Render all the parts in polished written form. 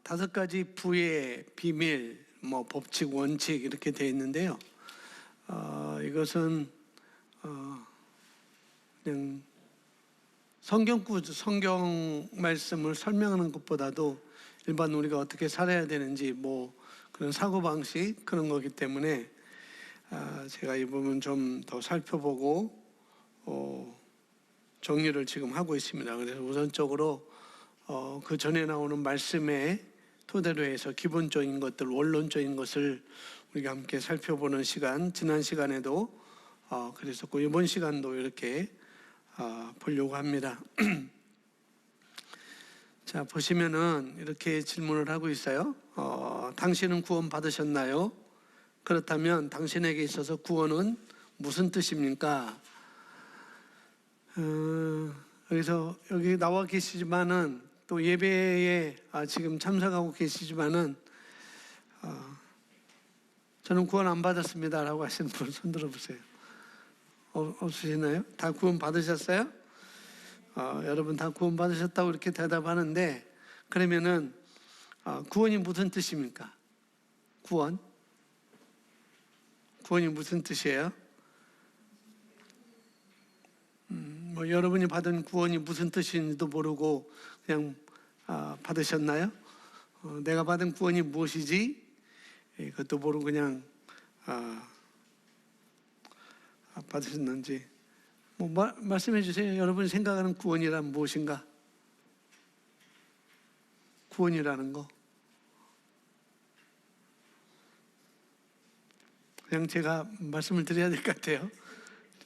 다섯 가지 부의 비밀, 법칙, 원칙 이렇게 되어 있는데요. 이것은 그냥 성경 말씀을 설명하는 것보다도 일반 우리가 어떻게 살아야 되는지 그런 사고방식 그런 거기 때문에 제가 이 부분 좀 더 살펴보고 정리를 지금 하고 있습니다. 그래서 우선적으로 그 전에 나오는 말씀에 토대로 해서 기본적인 것들, 원론적인 것을 우리가 함께 살펴보는 시간, 지난 시간에도 그랬었고 이번 시간도 이렇게 보려고 합니다. 자, 보시면은 이렇게 질문을 하고 있어요. 당신은 구원 받으셨나요? 그렇다면 당신에게 있어서 구원은 무슨 뜻입니까? 그래서 여기 나와 계시지만은 또 예배에 지금 참석하고 계시지만은 저는 구원 안 받았습니다 라고 하시는 분 손 들어보세요. 없으시나요? 다 구원 받으셨어요? 여러분 다 구원 받으셨다고 이렇게 대답하는데, 그러면은 구원이 무슨 뜻입니까? 구원이 무슨 뜻이에요? 여러분이 받은 구원이 무슨 뜻인지도 모르고 그냥 받으셨나요? 내가 받은 구원이 무엇이지? 그것도 모르고 그냥 받으셨는지 말씀해 주세요. 여러분이 생각하는 구원이란 무엇인가? 구원이라는 거 그냥 제가 말씀을 드려야 될 것 같아요.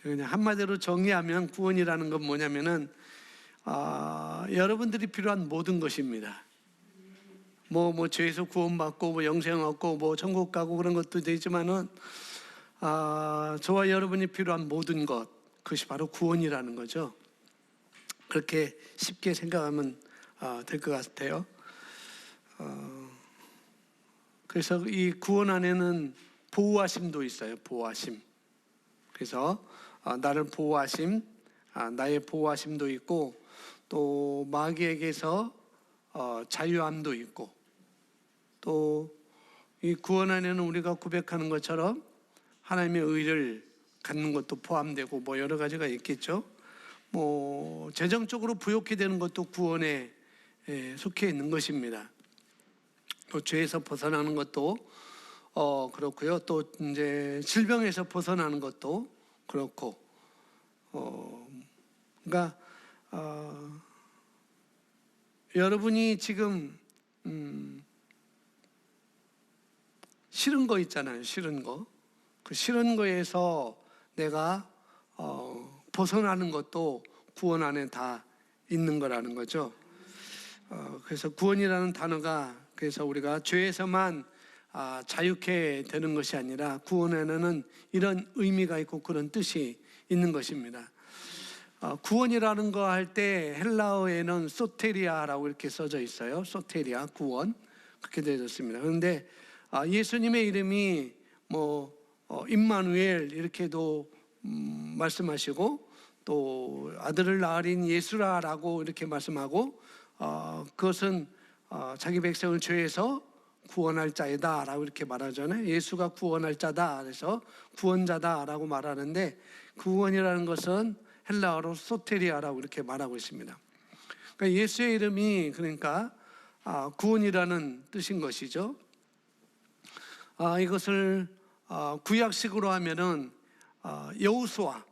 그냥 한마디로 정의하면 구원이라는 건 뭐냐면은 여러분들이 필요한 모든 것입니다. 죄에서 구원받고 영생 얻고 천국 가고 그런 것도 되지만은 저와 여러분이 필요한 모든 것, 그것이 바로 구원이라는 거죠. 그렇게 쉽게 생각하면 될 것 같아요. 그래서 이 구원 안에는 보호하심도 있어요. 보호하심. 그래서 나를 보호하심, 나의 보호하심도 있고, 또 마귀에게서 자유함도 있고, 또 이 구원 안에는 우리가 고백하는 것처럼 하나님의 의를 갖는 것도 포함되고 여러 가지가 있겠죠. 재정적으로 부욕해 되는 것도 구원에 속해 있는 것입니다. 또 죄에서 벗어나는 것도 그렇고요. 또 이제 질병에서 벗어나는 것도 그렇고, 그러니까 여러분이 지금 싫은 거 있잖아요. 싫은 거. 그 싫은 거에서 내가 벗어나는 것도 구원 안에 다 있는 거라는 거죠. 그래서 구원이라는 단어가, 그래서 우리가 죄에서만 자유케 되는 것이 아니라 구원에는 이런 의미가 있고 그런 뜻이 있는 것입니다. 구원이라는 거 할 때 헬라어에는 소테리아라고 이렇게 써져 있어요. 소테리아, 구원. 그렇게 되어 있습니다. 그런데 예수님의 이름이 임마누엘 이렇게도 말씀하시고, 또 아들을 낳으린 예수라라고 이렇게 말씀하고, 그것은 자기 백성을 죄에서 구원할 자이다 라고 이렇게 말하잖아요. 예수가 구원할 자다, 그래서 구원자다 라고 말하는데, 구원이라는 것은 헬라어로 소테리아라고 이렇게 말하고 있습니다. 그러니까 예수의 이름이 그러니까 구원이라는 뜻인 것이죠. 이것을 구약식으로 하면은 여호수아,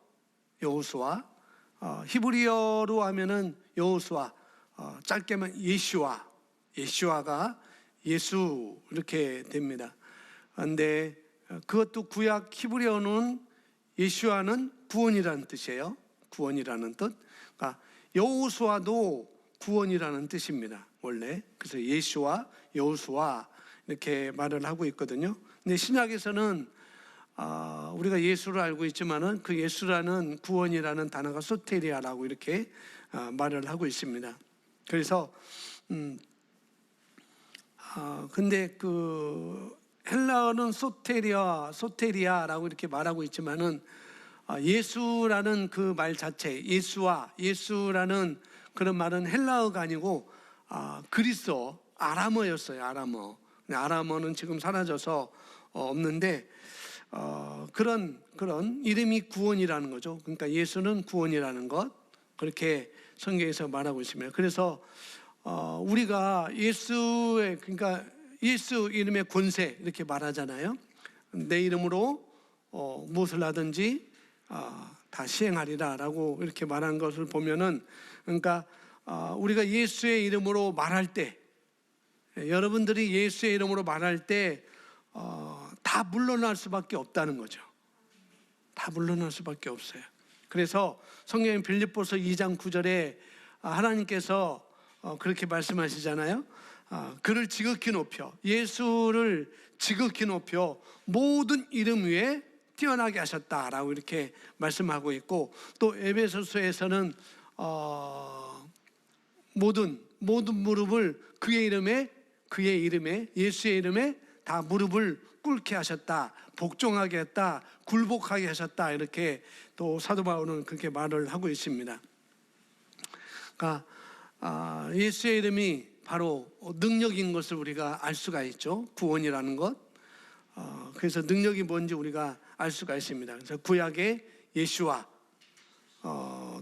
히브리어로 하면은 여호수아, 짧게만 예슈아가 예수 이렇게 됩니다. 그런데 그것도 구약 히브리어는 예슈아는 구원이라는 뜻이에요. 구원이라는 뜻. 그러니까 여호수아도 구원이라는 뜻입니다. 원래. 그래서 예슈아, 여호수아 이렇게 말을 하고 있거든요. 근데 신약에서는 우리가 예수를 알고 있지만은 그 예수라는 구원이라는 단어가 소테리아라고 이렇게 말을 하고 있습니다. 그래서 근데 그 헬라어는 소테리아라고 이렇게 말하고 있지만은 예수라는 그 말 자체, 예수라는 그런 말은 헬라어가 아니고 그리스어, 아람어였어요. 아람어. 아람어는 지금 사라져서 없는데 그런 이름이 구원이라는 거죠. 그러니까 예수는 구원이라는 것, 그렇게 성경에서 말하고 있습니다. 그래서 우리가 예수의, 그러니까 예수 이름의 권세 이렇게 말하잖아요. 내 이름으로 무엇을 하든지 다 시행하리라라고 이렇게 말한 것을 보면은, 그러니까 우리가 예수의 이름으로 말할 때, 여러분들이 예수의 이름으로 말할 때 다 물러날 수밖에 없다는 거죠. 다 물러날 수밖에 없어요. 그래서 성경의 빌립보서 2장 9절에 하나님께서 그렇게 말씀하시잖아요. 그를 지극히 높여, 예수를 지극히 높여 모든 이름 위에 뛰어나게 하셨다라고 이렇게 말씀하고 있고, 또 에베소서에서는 모든 무릎을 그의 이름에 예수의 이름에 다 무릎을 꿇게 하셨다, 복종하게 했다, 굴복하게 하셨다, 이렇게 또 사도 바울은 그렇게 말을 하고 있습니다. 그러니까 예수의 이름이 바로 능력인 것을 우리가 알 수가 있죠. 구원이라는 것. 그래서 능력이 뭔지 우리가 알 수가 있습니다. 그래서 구약의 예수와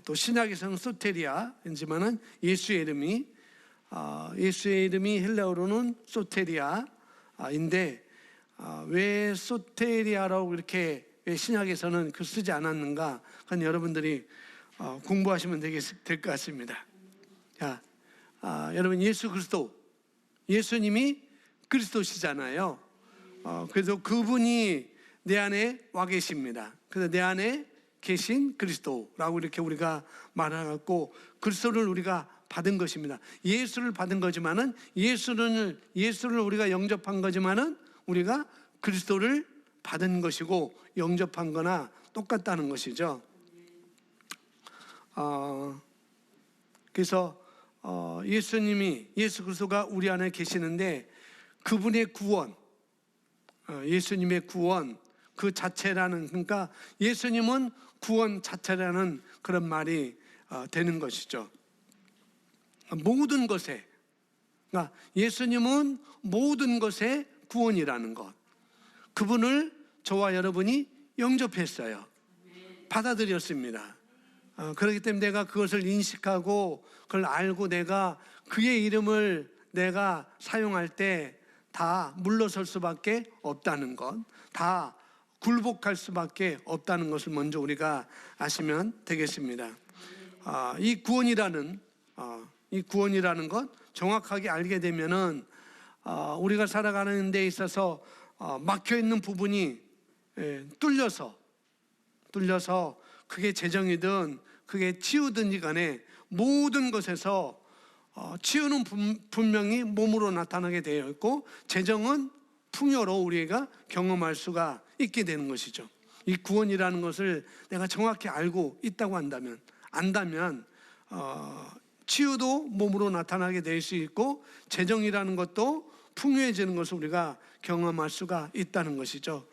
또 신약에서는 소테리아이지만은 예수의 이름이 헬라어로는 소테리아인데, 왜 소테리아라고 이렇게 왜 신약에서는 그 쓰지 않았는가? 그건 여러분들이 공부하시면 될 것 같습니다. 자, 여러분, 예수 그리스도, 예수님이 그리스도시잖아요. 그래서 그분이 내 안에 와 계십니다. 그래서 내 안에 계신 그리스도라고 이렇게 우리가 말하고, 그리스도를 우리가 받은 것입니다. 예수를 받은 거지만은, 예수를 우리가 영접한 거지만은 우리가 그리스도를 받은 것이고 영접한 거나 똑같다는 것이죠. 그래서 예수 그리스도가 우리 안에 계시는데, 그분의 구원, 예수님의 구원 그 자체라는, 그러니까 예수님은 구원 자체라는 그런 말이 되는 것이죠. 모든 것에, 그러니까 예수님은 모든 것의 구원이라는 것, 그분을 저와 여러분이 영접했어요. 받아들였습니다. 그렇기 때문에 내가 그것을 인식하고 그걸 알고 내가 그의 이름을 내가 사용할 때 다 물러설 수밖에 없다는 것, 다 굴복할 수밖에 없다는 것을 먼저 우리가 아시면 되겠습니다. 이 구원이라는 것 정확하게 알게 되면은 우리가 살아가는 데 있어서 막혀 있는 부분이 뚫려서 그게 재정이든 그게 치유든지 간에 모든 것에서 치유는 분명히 몸으로 나타나게 되어 있고, 재정은 풍요로 우리가 경험할 수가 있게 되는 것이죠. 이 구원이라는 것을 내가 정확히 알고 있다고 안다면 치유도 몸으로 나타나게 될 수 있고, 재정이라는 것도 풍요해지는 것을 우리가 경험할 수가 있다는 것이죠.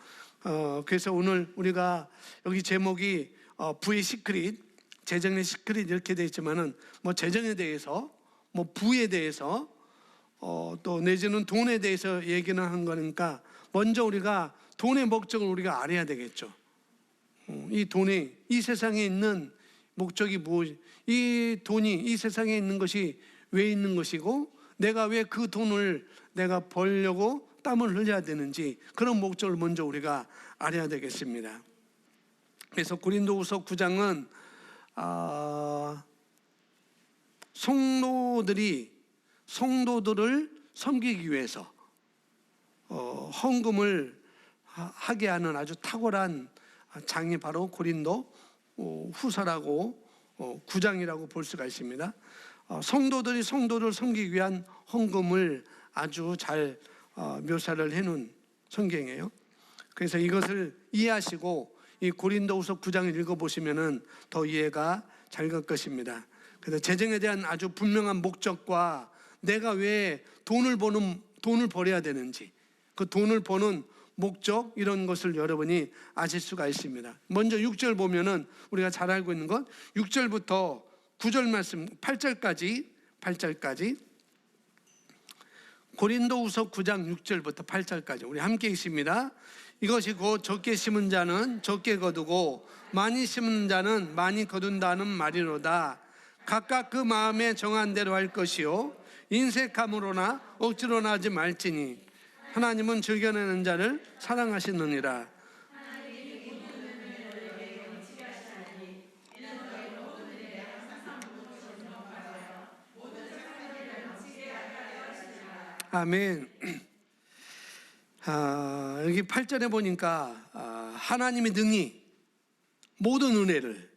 그래서 오늘 우리가 여기 제목이 부의 시크릿, 재정의 시크릿 이렇게 되어 있지만은, 뭐 재정에 대해서, 뭐 부에 대해서, 또 내지는 돈에 대해서 얘기는 한 거니까, 먼저 우리가 돈의 목적을 우리가 알아야 되겠죠. 이 돈이 이 세상에 있는 목적이 이 돈이 이 세상에 있는 것이 왜 있는 것이고, 내가 왜 그 돈을 내가 벌려고 땀을 흘려야 되는지, 그런 목적을 먼저 우리가 알아야 되겠습니다. 그래서 고린도후서 9장은 성도들을 섬기기 위해서 헌금을 하게 하는 아주 탁월한 장이 바로 고린도 후서라고 9장이라고 볼 수가 있습니다. 성도들이 성도를 섬기기 위한 헌금을 아주 잘 묘사를 해놓은 성경이에요. 그래서 이것을 이해하시고 이 고린도후서 9장을 읽어보시면은 더 이해가 잘 갈 것입니다. 그래서 재정에 대한 아주 분명한 목적과 내가 왜 돈을 벌어야 되는지, 그 돈을 버는 목적, 이런 것을 여러분이 아실 수가 있습니다. 먼저 6절 보면은 우리가 잘 알고 있는 것, 6절부터 9절 말씀 8절까지 고린도후서 9장 6절부터 8절까지 우리 함께 읽습니다. 이것이 곧 적게 심은 자는 적게 거두고 많이 심은 자는 많이 거둔다는 말이로다. 각각 그 마음에 정한 대로 할 것이요 인색함으로나 억지로나 하지 말지니 하나님은 즐겨내는 자를 사랑하시느니라. 아멘. 여기 8절에 보니까 하나님이 능히 모든 은혜를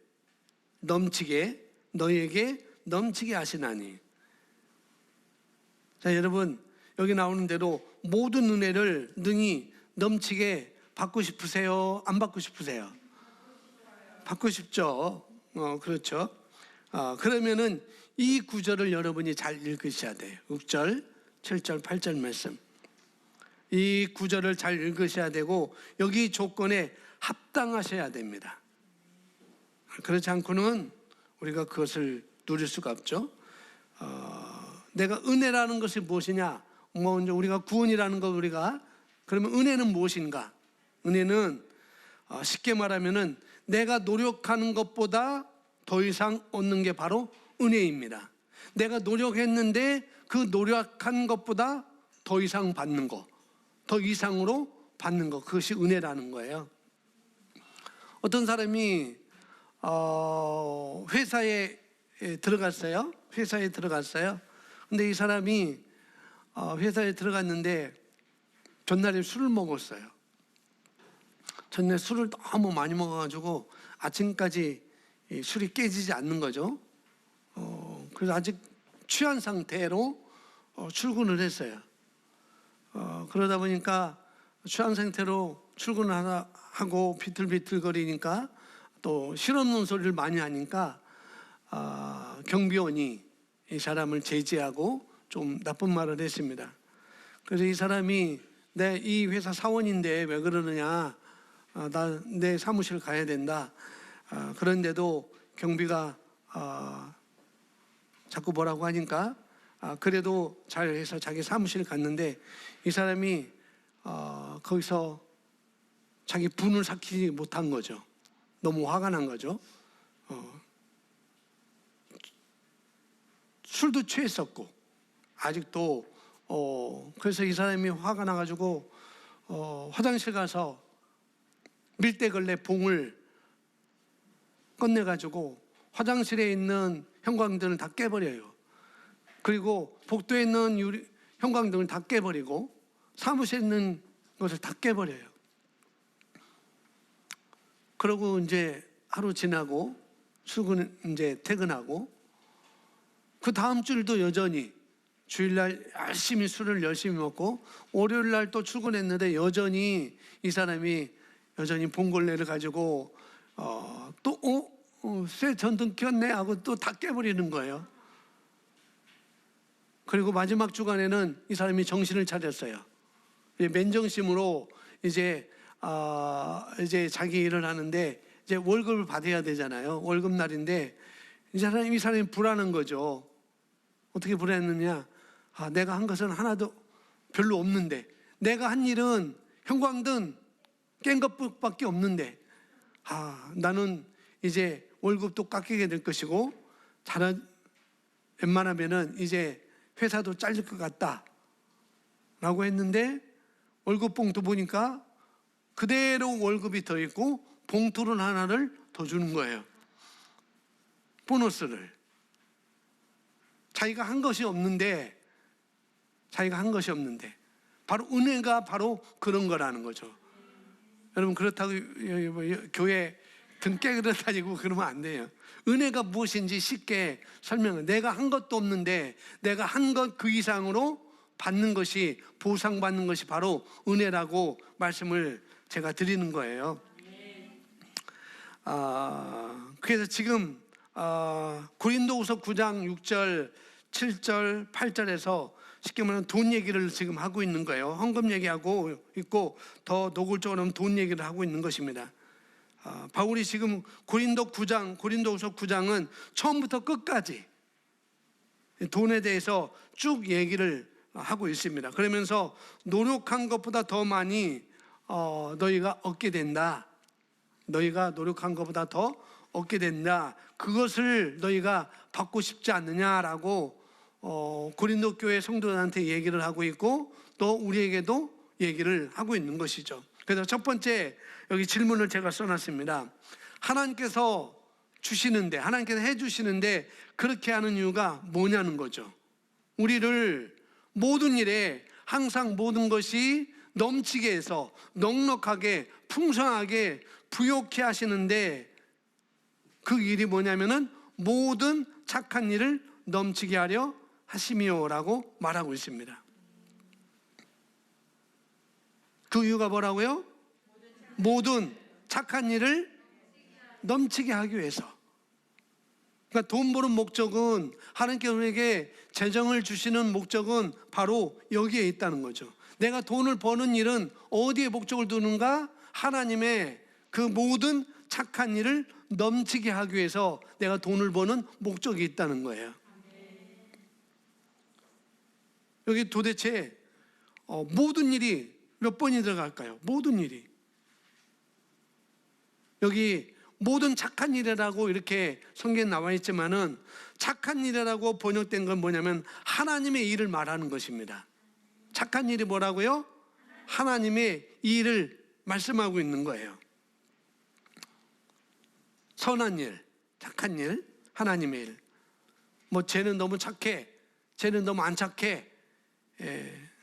넘치게 너희에게 넘치게 하시나니. 자, 여러분 여기 나오는 대로 모든 은혜를 능히 넘치게 받고 싶으세요? 안 받고 싶으세요? 받고 싶죠. 그렇죠. 그러면은 이 구절을 여러분이 잘 읽으셔야 돼요. 6절, 7절, 8절 말씀. 이 구절을 잘 읽으셔야 되고 여기 조건에 합당하셔야 됩니다. 그렇지 않고는 우리가 그것을 누릴 수가 없죠. 내가 은혜라는 것이 무엇이냐? 먼저 우리가 구원이라는 것 그러면 은혜는 무엇인가? 은혜는 쉽게 말하면은 내가 노력하는 것보다 더 이상 얻는 게 바로 은혜입니다. 내가 노력했는데 그 노력한 것보다 더 이상 받는 거, 더 이상으로 받는 거, 그것이 은혜라는 거예요. 어떤 사람이 회사에 들어갔어요. 근데 이 사람이 회사에 들어갔는데 전날에 술을 먹었어요. 전날 술을 너무 많이 먹어가지고 아침까지 술이 깨지지 않는 거죠. 그래서 아직 취한 상태로 출근을 했어요. 그러다 보니까 취한 상태로 출근을 하고 비틀비틀거리니까 또 실없는 소리를 많이 하니까 경비원이 이 사람을 제지하고 좀 나쁜 말을 했습니다. 그래서 이 사람이 이 회사 사원인데 왜 그러느냐, 나 내 사무실 가야 된다. 그런데도 경비가 자꾸 뭐라고 하니까 그래도 잘해서 자기 사무실 갔는데 이 사람이 거기서 자기 분을 삭히지 못한 거죠. 너무 화가 난 거죠. 술도 취했었고 아직도 그래서 이 사람이 화가 나가지고 화장실 가서 밀대걸레 봉을 꺼내가지고 화장실에 있는 형광등을 다 깨버려요. 그리고 복도에 있는 형광등을 다 깨버리고 사무실에 있는 것을 다 깨버려요. 그러고 이제 하루 지나고 이제 퇴근하고 그 다음 주일도 여전히 주일날 술을 열심히 먹고 월요일날 또 출근했는데 여전히 이 사람이 여전히 봉걸레를 가지고 쇠 전등 켰네 하고 또 다 깨버리는 거예요. 그리고 마지막 주간에는 이 사람이 정신을 차렸어요. 맨정신으로 이제 자기 일을 하는데 이제 월급을 받아야 되잖아요. 월급날인데 이 사람이 불안한 거죠. 어떻게 불안했느냐? 내가 한 것은 하나도 별로 없는데, 내가 한 일은 형광등 깬 것밖에 없는데, 나는 이제 월급도 깎이게 될 것이고, 웬만하면은 이제 회사도 잘릴 것 같다 라고 했는데, 월급 봉투 보니까 그대로 월급이 더 있고 봉투를 하나를 더 주는 거예요. 보너스를. 자기가 한 것이 없는데 바로 은혜가 바로 그런 거라는 거죠. 여러분 그렇다고 교회 등 깨그러 다니고 그러면 안 돼요. 은혜가 무엇인지 쉽게 설명을. 내가 한 것도 없는데 내가 한 것 그 이상으로 받는 것이, 보상받는 것이 바로 은혜라고 말씀을 제가 드리는 거예요. 그래서 지금 고린도후서 9장 6절, 7절, 8절에서 쉽게 말하면 돈 얘기를 지금 하고 있는 거예요. 헌금 얘기하고 있고 더 노골적으로 하면 돈 얘기를 하고 있는 것입니다. 바울이 지금 고린도후서 9장은 처음부터 끝까지 돈에 대해서 쭉 얘기를 하고 있습니다. 그러면서 노력한 것보다 더 많이 너희가 얻게 된다. 너희가 노력한 것보다 더 얻게 된다. 그것을 너희가 받고 싶지 않느냐라고 고린도 교회 성도들한테 얘기를 하고 있고, 또 우리에게도 얘기를 하고 있는 것이죠. 그래서 첫 번째 여기 질문을 제가 써놨습니다. 하나님께서 주시는데, 하나님께서 해주시는데 그렇게 하는 이유가 뭐냐는 거죠. 우리를 모든 일에 항상 모든 것이 넘치게 해서 넉넉하게 풍성하게 부욕해 하시는데, 그 일이 뭐냐면은 모든 착한 일을 넘치게 하려 하심이요라고 말하고 있습니다. 그 이유가 뭐라고요? 모든 착한 일을 넘치게 하기 위해서. 그러니까 돈 버는 목적은, 하나님께서 우리에게 재정을 주시는 목적은 바로 여기에 있다는 거죠. 내가 돈을 버는 일은 어디에 목적을 두는가? 하나님의 그 모든 착한 일을 넘치게 하기 위해서 내가 돈을 버는 목적이 있다는 거예요. 여기 도대체 모든 일이 몇 번이 들어갈까요? 모든 일이. 여기 모든 착한 일이라고 이렇게 성경에 나와 있지만은, 착한 일이라고 번역된 건 뭐냐면 하나님의 일을 말하는 것입니다. 착한 일이 뭐라고요? 하나님의 일을 말씀하고 있는 거예요. 선한 일, 착한 일, 하나님의 일. 뭐 쟤는 너무 착해, 쟤는 너무 안 착해,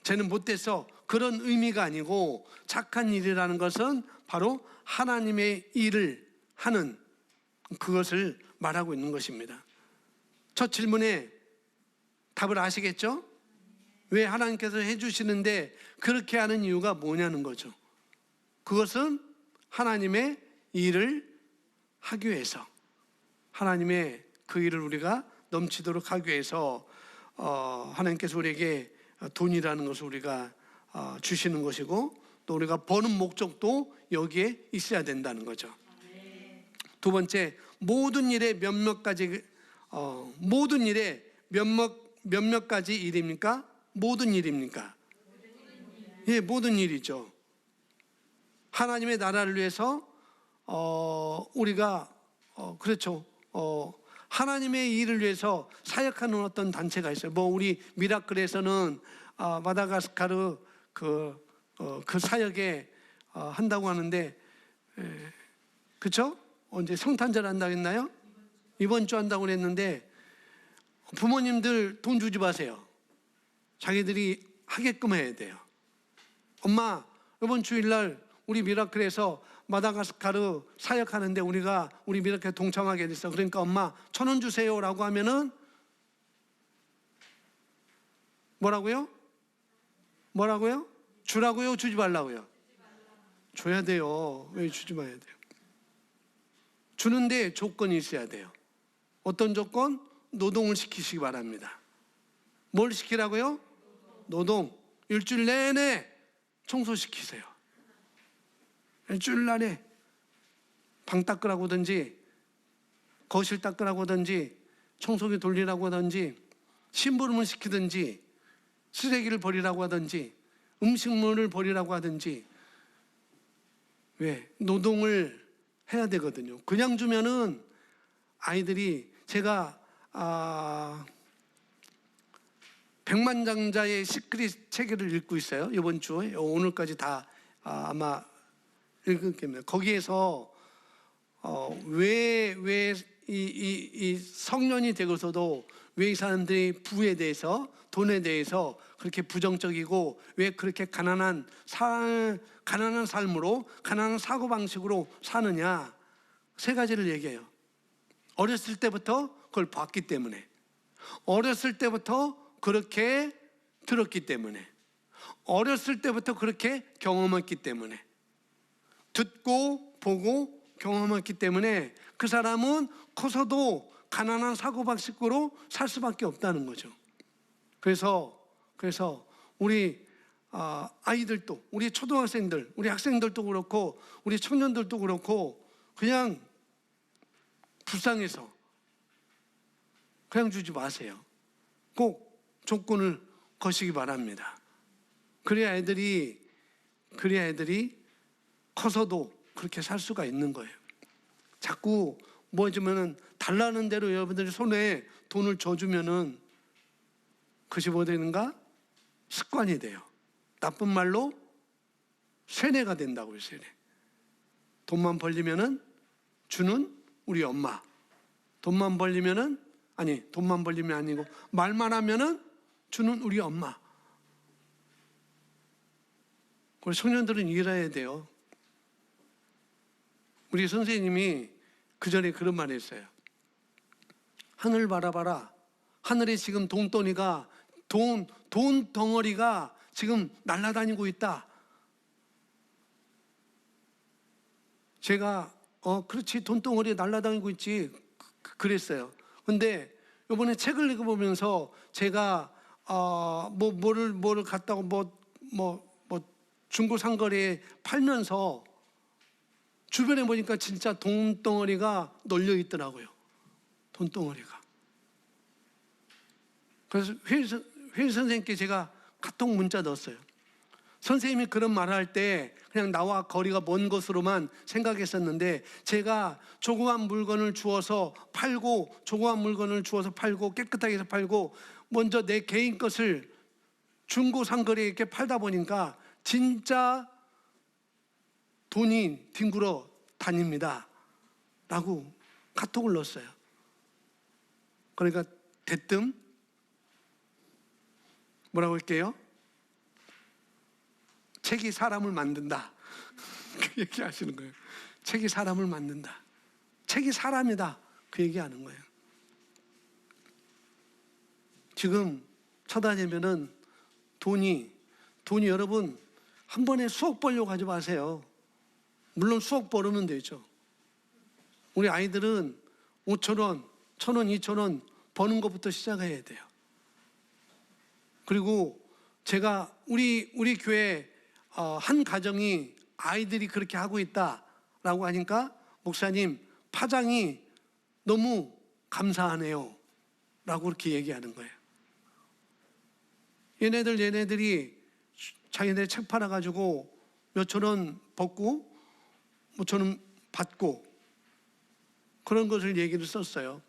쟤는 못돼서, 그런 의미가 아니고, 착한 일이라는 것은 바로 하나님의 일을 하는, 그것을 말하고 있는 것입니다. 첫 질문에 답을 아시겠죠? 왜 하나님께서 해주시는데 그렇게 하는 이유가 뭐냐는 거죠. 그것은 하나님의 일을 하기 위해서, 하나님의 그 일을 우리가 넘치도록 하기 위해서 하나님께서 우리에게 돈이라는 것을 우리가 주시는 것이고, 또 우리가 버는 목적도 여기에 있어야 된다는 거죠. 두 번째, 모든 일에 몇몇 가지, 모든 일에 몇몇 가지 일입니까? 모든 일입니까? 예, 모든 일이죠. 하나님의 나라를 위해서 우리가 그렇죠. 하나님의 일을 위해서 사역하는 어떤 단체가 있어요. 뭐 우리 미라클에서는 마다가스카르 그 사역에 한다고 하는데, 그렇죠? 언제 성탄절 한다고 했나요? 이번 주 한다고 그랬는데, 부모님들 돈 주지 마세요. 자기들이 하게끔 해야 돼요. 엄마, 이번 주일날 우리 미라클에서 마다가스카르 사역하는데 우리 미라클에 동참하게 됐어. 그러니까 엄마 1,000원 주세요 라고 하면은 뭐라고요? 주라고요? 주지 말라고요? 줘야 돼요. 왜 주지 말아야 돼요? 주는데 조건이 있어야 돼요. 어떤 조건? 노동을 시키시기 바랍니다. 뭘 시키라고요? 노동. 일주일 내내 청소시키세요. 일주일 내내 방 닦으라고 하든지, 거실 닦으라고 하든지, 청소기 돌리라고 하든지, 심부름을 시키든지, 쓰레기를 버리라고 하든지, 음식물을 버리라고 하든지. 왜? 노동을 해야 되거든요. 그냥 주면은 아이들이, 제가 백만장자의 시크릿 책을 읽고 있어요. 이번 주에 오늘까지 다 아마 읽을 겁니다. 거기에서 왜 이 성년이 되고서도 왜 이 사람들이 부에 대해서, 돈에 대해서 그렇게 부정적이고, 왜 그렇게 가난한 삶으로, 가난한 사고방식으로 사느냐, 세 가지를 얘기해요. 어렸을 때부터 그걸 봤기 때문에, 어렸을 때부터 그렇게 들었기 때문에, 어렸을 때부터 그렇게 경험했기 때문에, 듣고 보고 경험했기 때문에 그 사람은 커서도 가난한 사고방식으로 살 수밖에 없다는 거죠. 그래서 우리 아이들도, 우리 초등학생들, 우리 학생들도 그렇고, 우리 청년들도 그렇고, 그냥 불쌍해서 그냥 주지 마세요. 꼭 조건을 것이기 바랍니다. 그래야 애들이 커서도 그렇게 살 수가 있는 거예요. 자꾸 뭐 해주면은 달라는 대로 여러분들이 손에 돈을 줘주면은 그것이 뭐 되는가? 습관이 돼요. 나쁜 말로 세뇌가 된다고요. 세뇌. 돈만 벌리면은 주는 우리 엄마. 돈만 벌리면 아니고 말만 하면은 주는 우리 엄마. 우리 청년들은 일해야 돼요. 우리 선생님이 그 전에 그런 말을 했어요. 하늘 바라봐라. 하늘에 지금 돈 덩어리가 지금 날아다니고 있다. 제가 그렇지, 돈덩어리 날아다니고 있지 그랬어요. 근데 이번에 책을 읽어보면서 제가 뭐를 갖다가 중고 상거래에 팔면서 주변에 보니까 진짜 돈덩어리가 널려 있더라고요. 돈덩어리가. 그래서 회의 선생님께 제가 카톡 문자 넣었어요. 선생님이 그런 말을 할 때 그냥 나와 거리가 먼 것으로만 생각했었는데, 제가 조그만 물건을 주어서 팔고 깨끗하게 해서 팔고 먼저 내 개인 것을 중고 상거래에 이렇게 팔다 보니까 진짜 돈이 뒹굴어 다닙니다 라고 카톡을 넣었어요. 그러니까 대뜸 뭐라고 할게요? 책이 사람을 만든다. 그 얘기 하시는 거예요. 책이 사람을 만든다. 책이 사람이다. 그 얘기 하는 거예요. 지금 쳐다보면은 돈이 여러분 한 번에 수억 벌려고 하지 마세요. 물론 수억 벌으면 되죠. 우리 아이들은 5,000원, 1,000원, 2,000원 버는 것부터 시작해야 돼요. 그리고 제가 우리 교회 한 가정이 아이들이 그렇게 하고 있다라고 하니까, 목사님 파장이 너무 감사하네요 라고 그렇게 얘기하는 거예요. 얘네들이 자기네 책 팔아가지고 몇천 원 벗고 몇천 원 받고 그런 것을 얘기를 썼어요.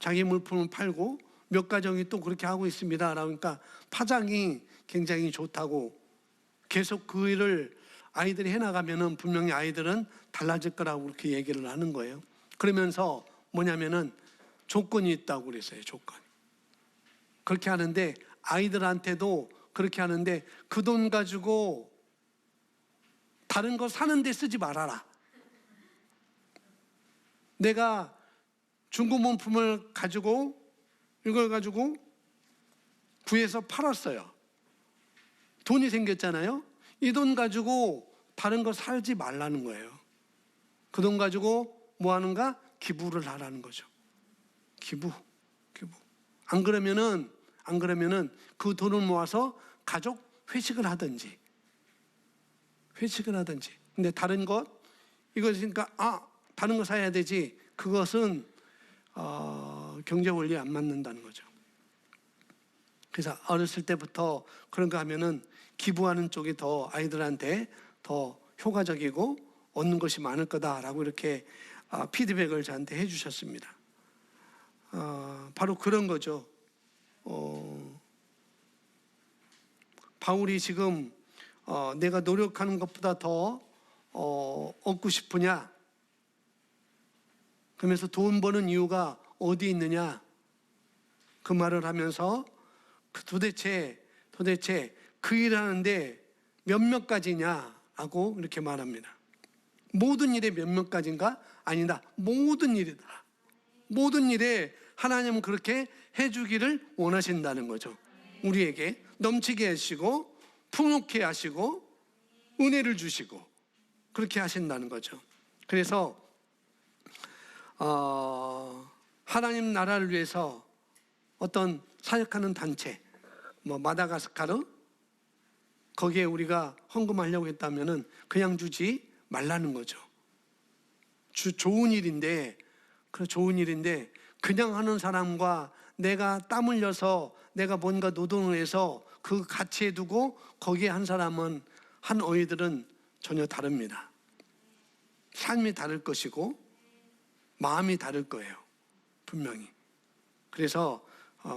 자기 물품을 팔고 몇 가정이 또 그렇게 하고 있습니다. 그러니까 파장이 굉장히 좋다고, 계속 그 일을 아이들이 해나가면은 분명히 아이들은 달라질 거라고 그렇게 얘기를 하는 거예요. 그러면서 뭐냐면은 조건이 있다고 그랬어요. 조건이. 그렇게 하는데 아이들한테도 그렇게 하는데, 그 돈 가지고 다른 거 사는 데 쓰지 말아라. 내가 중고문품을 가지고 이걸 가지고 구해서 팔았어요. 돈이 생겼잖아요. 이 돈 가지고 다른 거 사지 말라는 거예요. 그 돈 가지고 뭐 하는가? 기부를 하라는 거죠. 기부. 안 그러면은 그 돈을 모아서 가족 회식을 하든지. 근데 다른 것, 이것이니까 다른 거 사야 되지. 그것은 경제 원리에 안 맞는다는 거죠. 그래서 어렸을 때부터 그런 거 하면은 기부하는 쪽이 더 아이들한테 더 효과적이고 얻는 것이 많을 거다라고 이렇게 피드백을 저한테 해주셨습니다. 바로 그런 거죠. 바울이 지금 내가 노력하는 것보다 더 얻고 싶으냐? 그러면서 돈 버는 이유가 어디 있느냐? 그 말을 하면서 도대체 그 일하는데 몇몇 가지냐라고 이렇게 말합니다. 모든 일에 몇몇 가지인가? 아니다. 모든 일이다. 모든 일에 하나님은 그렇게 해주기를 원하신다는 거죠. 우리에게 넘치게 하시고 풍요케 하시고 은혜를 주시고 그렇게 하신다는 거죠. 그래서 하나님 나라를 위해서 어떤 사역하는 단체, 마다가스카르, 거기에 우리가 헌금하려고 했다면은 그냥 주지 말라는 거죠. 좋은 일인데 그냥 하는 사람과 내가 땀 흘려서 내가 뭔가 노동을 해서 그 가치에 두고 거기에 한 사람은, 한 어휘들은 전혀 다릅니다. 삶이 다를 것이고 마음이 다를 거예요, 분명히. 그래서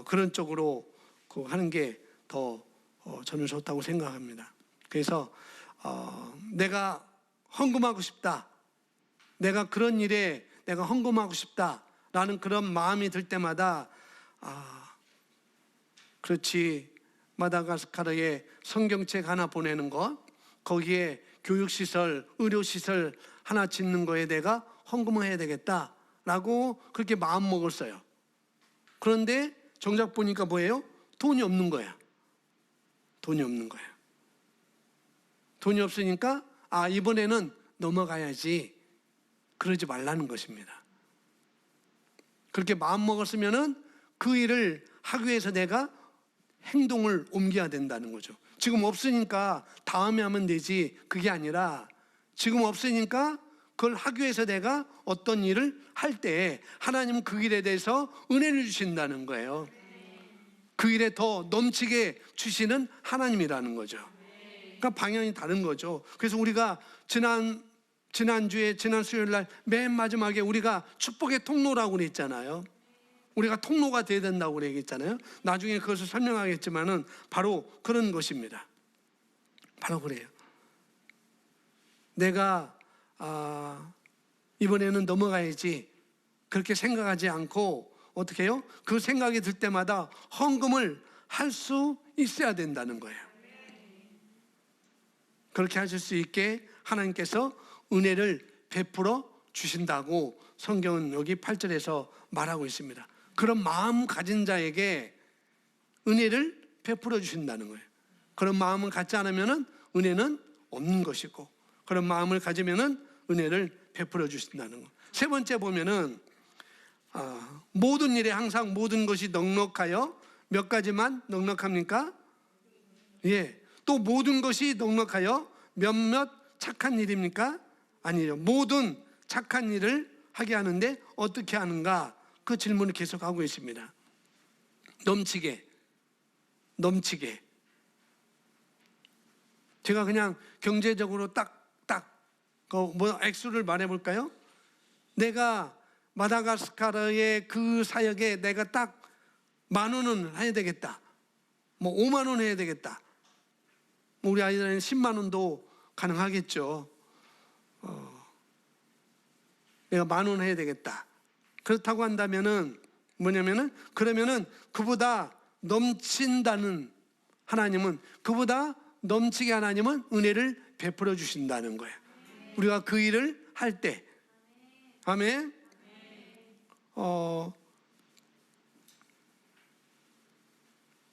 그런 쪽으로 하는 게 더 저는 좋다고 생각합니다. 그래서 내가 헌금하고 싶다, 내가 그런 일에 내가 헌금하고 싶다라는 그런 마음이 들 때마다 그렇지, 마다가스카르에 성경책 하나 보내는 것, 거기에 교육시설, 의료시설 하나 짓는 거에 내가 헌금을 해야 되겠다라고 그렇게 마음 먹었어요. 그런데 정작 보니까 뭐예요? 돈이 없는 거야. 돈이 없는 거야. 돈이 없으니까 이번에는 넘어가야지, 그러지 말라는 것입니다. 그렇게 마음 먹었으면은 그 일을 하기 위해서 내가 행동을 옮겨야 된다는 거죠. 지금 없으니까 다음에 하면 되지, 그게 아니라 지금 없으니까 그걸 하기 위해서 내가 어떤 일을 할 때 하나님은 그 일에 대해서 은혜를 주신다는 거예요. 그 일에 더 넘치게 주시는 하나님이라는 거죠. 그러니까 방향이 다른 거죠. 그래서 우리가 지난주에 지난 수요일 날 맨 마지막에 우리가 축복의 통로라고 그랬잖아요. 우리가 통로가 돼야 된다고 그랬잖아요. 나중에 그것을 설명하겠지만은 바로 그런 것입니다. 바로 그래요. 내가 이번에는 넘어가야지, 그렇게 생각하지 않고 어떻게 해요? 그 생각이 들 때마다 헌금을 할 수 있어야 된다는 거예요. 그렇게 하실 수 있게 하나님께서 은혜를 베풀어 주신다고 성경은 여기 8절에서 말하고 있습니다. 그런 마음 가진 자에게 은혜를 베풀어 주신다는 거예요. 그런 마음을 갖지 않으면 은혜는 없는 것이고, 그런 마음을 가지면 은혜를 베풀어 주신다는 것. 세 번째 보면은 모든 일에 항상 모든 것이 넉넉하여, 몇 가지만 넉넉합니까? 예. 또 모든 것이 넉넉하여 몇몇 착한 일입니까? 아니요. 모든 착한 일을 하게 하는데 어떻게 하는가? 그 질문을 계속하고 있습니다. 넘치게. 제가 그냥 경제적으로 액수를 말해볼까요? 내가 마다가스카르의 그 사역에 내가 딱 10,000원은 해야 되겠다, 50,000원 해야 되겠다, 우리 아이들은 10,000원도 가능하겠죠. 내가 10,000원 해야 되겠다. 그렇다고 한다면은 그러면은 그보다 넘친다는 하나님은, 그보다 넘치게 하나님은 은혜를 베풀어 주신다는 거예요. 우리가 그 일을 할 때. 아멘.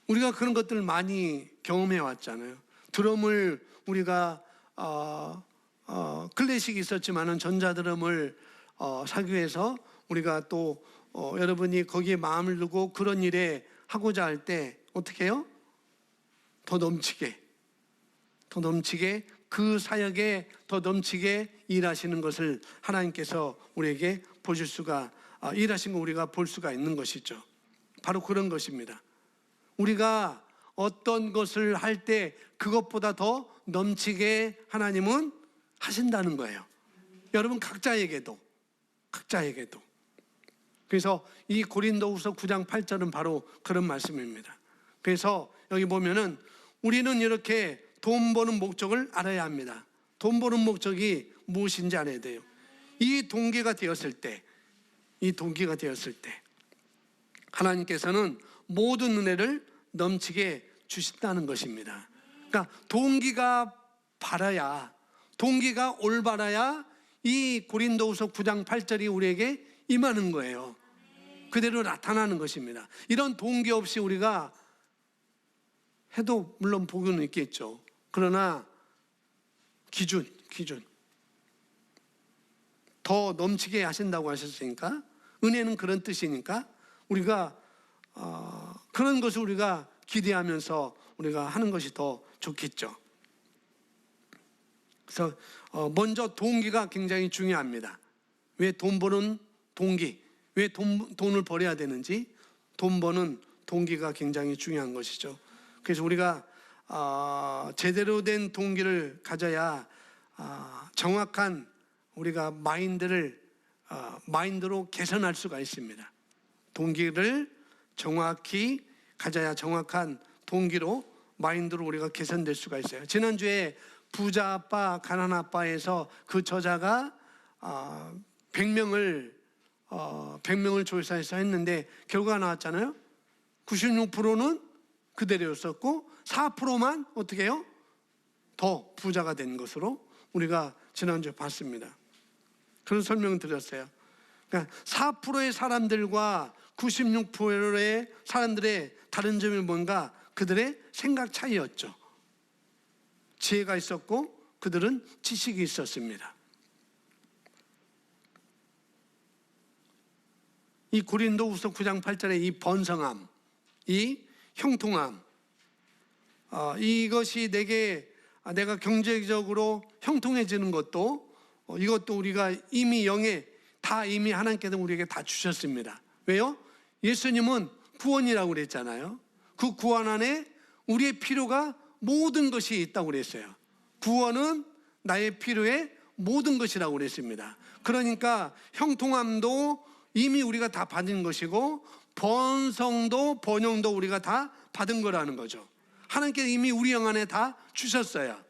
우리가 그런 것들을 많이 경험해 왔잖아요. 드럼을 우리가 클래식이 있었지만은 전자드럼을 사기 위해서 우리가 또 여러분이 거기에 마음을 두고 그런 일에 하고자 할 때 어떻게 해요? 더 넘치게 그 사역에 더 넘치게 일하시는 것을 하나님께서 우리에게 보실 수가, 일하신 거 우리가 볼 수가 있는 것이죠. 바로 그런 것입니다. 우리가 어떤 것을 할 때 그것보다 더 넘치게 하나님은 하신다는 거예요. 여러분 각자에게도. 그래서 이 고린도후서 9장 8절은 바로 그런 말씀입니다. 그래서 여기 보면은 우리는 이렇게 돈 버는 목적을 알아야 합니다. 돈 버는 목적이 무엇인지 알아야 돼요. 이 동기가 되었을 때 하나님께서는 모든 은혜를 넘치게 주신다는 것입니다. 그러니까 동기가 올바라야 이 고린도후서 9장 8절이 우리에게 임하는 거예요. 그대로 나타나는 것입니다. 이런 동기 없이 우리가 해도 물론 복은 있겠죠. 그러나 기준 더 넘치게 하신다고 하셨으니까, 은혜는 그런 뜻이니까 우리가 그런 것을 우리가 기대하면서 우리가 하는 것이 더 좋겠죠. 그래서 먼저 동기가 굉장히 중요합니다. 왜 돈 버는 동기, 왜 돈을 벌어야 되는지, 돈 버는 동기가 굉장히 중요한 것이죠. 그래서 우리가 제대로 된 동기를 가져야 정확한 우리가 마인드로 개선할 수가 있습니다. 동기를 정확히 가져야 정확한 동기로 마인드로 우리가 개선될 수가 있어요. 지난주에 부자 아빠, 가난 아빠에서 그 저자가 100명을 조사해서 했는데 결과가 나왔잖아요. 96%는 그대로였었고 4%만 어떻게 해요? 더 부자가 된 것으로 우리가 지난주에 봤습니다. 그런 설명을 드렸어요. 그러니까 4%의 사람들과 96%의 사람들의 다른 점이 뭔가 그들의 생각 차이였죠. 지혜가 있었고 그들은 지식이 있었습니다. 이 고린도후서 9장 8절의 이 번성함, 이 형통함, 이것이 내가 경제적으로 형통해지는 것도 이것도 우리가 이미 이미 하나님께서 우리에게 다 주셨습니다. 왜요? 예수님은 구원이라고 그랬잖아요. 그 구원 안에 우리의 필요가 모든 것이 있다고 그랬어요. 구원은 나의 필요의 모든 것이라고 그랬습니다. 그러니까 형통함도 이미 우리가 다 받은 것이고 번성도 번영도 우리가 다 받은 거라는 거죠. 하나님께서 이미 우리 영 안에 다 주셨어요.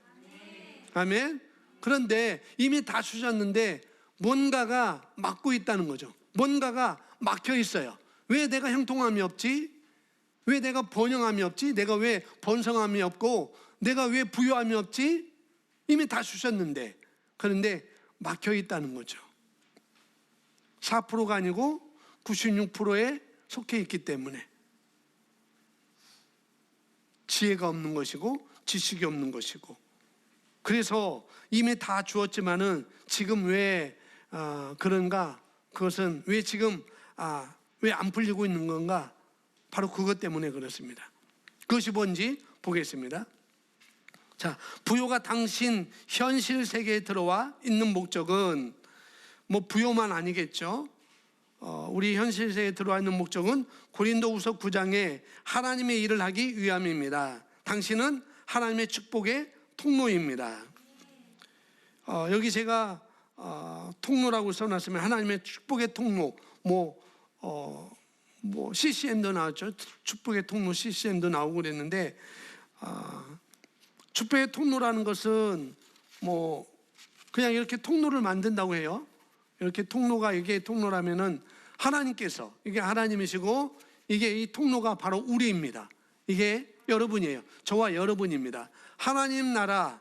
아멘. 그런데 이미 다 주셨는데 뭔가가 막고 있다는 거죠. 뭔가가 막혀 있어요. 왜 내가 형통함이 없지? 왜 내가 번영함이 없지? 내가 왜 번성함이 없고 내가 왜 부유함이 없지? 이미 다 주셨는데. 그런데 막혀 있다는 거죠. 4%가 아니고 96%에 속해 있기 때문에 지혜가 없는 것이고 지식이 없는 것이고, 그래서 이미 다 주었지만은 지금 왜 그런가? 그것은 왜 지금 왜 안 풀리고 있는 건가? 바로 그것 때문에 그렇습니다. 그것이 뭔지 보겠습니다. 자, 부요가 당신 현실 세계에 들어와 있는 목적은 뭐 부요만 아니겠죠. 우리 현실 세계에 들어와 있는 목적은 고린도후서 9장에 하나님의 일을 하기 위함입니다. 당신은 하나님의 축복의 통로입니다. 여기 제가 통로라고 써놨으면 하나님의 축복의 통로, CCM도 나왔죠. 축복의 통로 CCM도 나오고 그랬는데, 축복의 통로라는 것은 그냥 이렇게 통로를 만든다고 해요. 이렇게 통로가 이게 통로라면은 하나님께서, 이게 하나님이시고 이게 이 통로가 바로 우리입니다. 이게 여러분이에요. 저와 여러분입니다. 하나님 나라는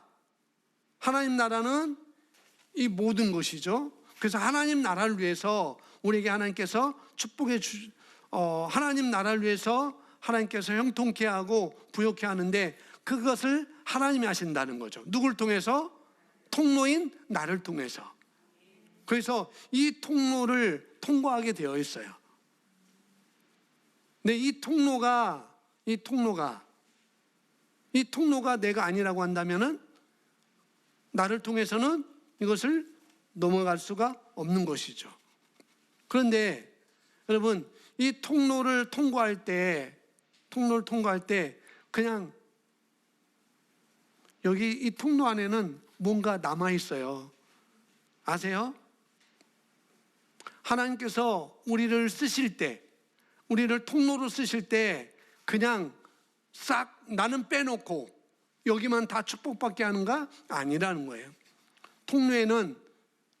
이 모든 것이죠. 그래서 하나님 나라를 위해서 우리에게 하나님께서 하나님 나라를 위해서 하나님께서 형통케 하고 부욕케 하는데 그것을 하나님이 하신다는 거죠. 누굴 통해서? 통로인 나를 통해서. 그래서 이 통로를 통과하게 되어 있어요. 근데 이 통로가 내가 아니라고 한다면은 나를 통해서는 이것을 넘어갈 수가 없는 것이죠. 그런데 여러분, 이 통로를 통과할 때 그냥 여기 이 통로 안에는 뭔가 남아 있어요. 아세요? 하나님께서 우리를 쓰실 때, 우리를 통로로 쓰실 때 그냥 싹 나는 빼놓고 여기만 다 축복받게 하는가? 아니라는 거예요. 통로에는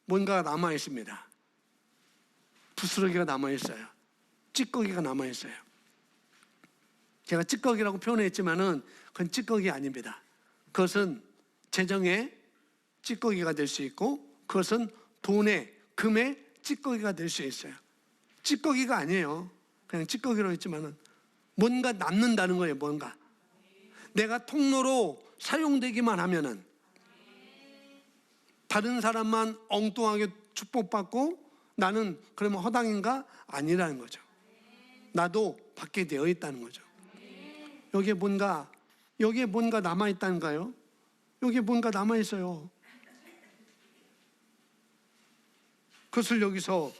뭔가가 남아 있습니다. 부스러기가 남아 있어요. 찌꺼기가 남아 있어요. 제가 찌꺼기라고 표현했지만은 그건 찌꺼기 아닙니다. 그것은 재정의 찌꺼기가 될 수 있고 그것은 돈의, 금의 찌꺼기가 될 수 있어요. 찌꺼기가 아니에요. 그냥 찌꺼기로 했지만은 뭔가 남는다는 거예요. 뭔가 내가 통로로 사용되기만 하면은 다른 사람만 엉뚱하게 축복받고 나는 그러면 허당인가? 아니라는 거죠. 나도 받게 되어 있다는 거죠. 여기에 뭔가 남아있다는가요? 여기에 뭔가 남아있어요. 그것을 여기서